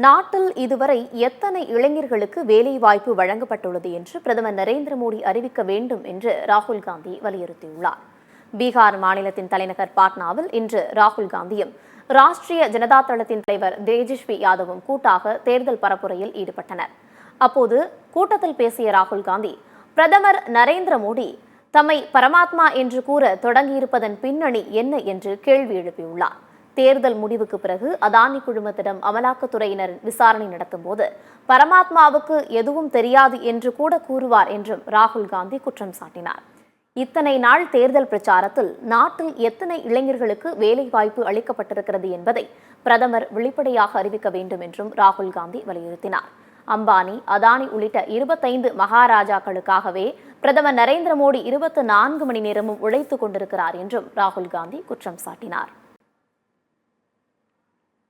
நாட்டில் இதுவரை எத்தனை இளைஞர்களுக்கு வேலைவாய்ப்பு வழங்கப்பட்டுள்ளது என்று பிரதமர் நரேந்திர மோடி அறிவிக்க வேண்டும் என்று ராகுல் காந்தி வலியுறுத்தியுள்ளார். பீகார் மாநிலத்தின் தலைநகர் பாட்னாவில் இன்று ராகுல் காந்தியும் ராஷ்டிரிய ஜனதா தளத்தின் தலைவர் தேஜஸ்வி யாதவும் கூட்டாக தேர்தல் பரப்புரையில் ஈடுபட்டனர். அப்போது கூட்டத்தில் பேசிய ராகுல் காந்தி, பிரதமர் நரேந்திர மோடி தம்மை பரமாத்மா என்று கூற தொடங்கியிருப்பதன் பின்னணி என்ன என்று கேள்வி எழுப்பியுள்ளார். தேர்தல் முடிவுக்கு பிறகு அதானி குழுமத்திடம் அமலாக்கத்துறையினர் விசாரணை நடத்தும் போது பரமாத்மாவுக்கு எதுவும் தெரியாது என்று கூட கூறுவார் என்றும் ராகுல் காந்தி குற்றம் சாட்டினார். இத்தனை நாள் தேர்தல் பிரச்சாரத்தில் நாட்டில் எத்தனை இளைஞர்களுக்கு வேலைவாய்ப்பு அளிக்கப்பட்டிருக்கிறது என்பதை பிரதமர் வெளிப்படையாக அறிவிக்க வேண்டும் என்றும் ராகுல் காந்தி வலியுறுத்தினார். அம்பானி, அதானி உள்ளிட்ட 25 மகாராஜாக்களுக்காகவே பிரதமர் நரேந்திர மோடி 24 மணி நேரமும் உழைத்துக் கொண்டிருக்கிறார் என்றும் ராகுல் காந்தி குற்றம் சாட்டினார்.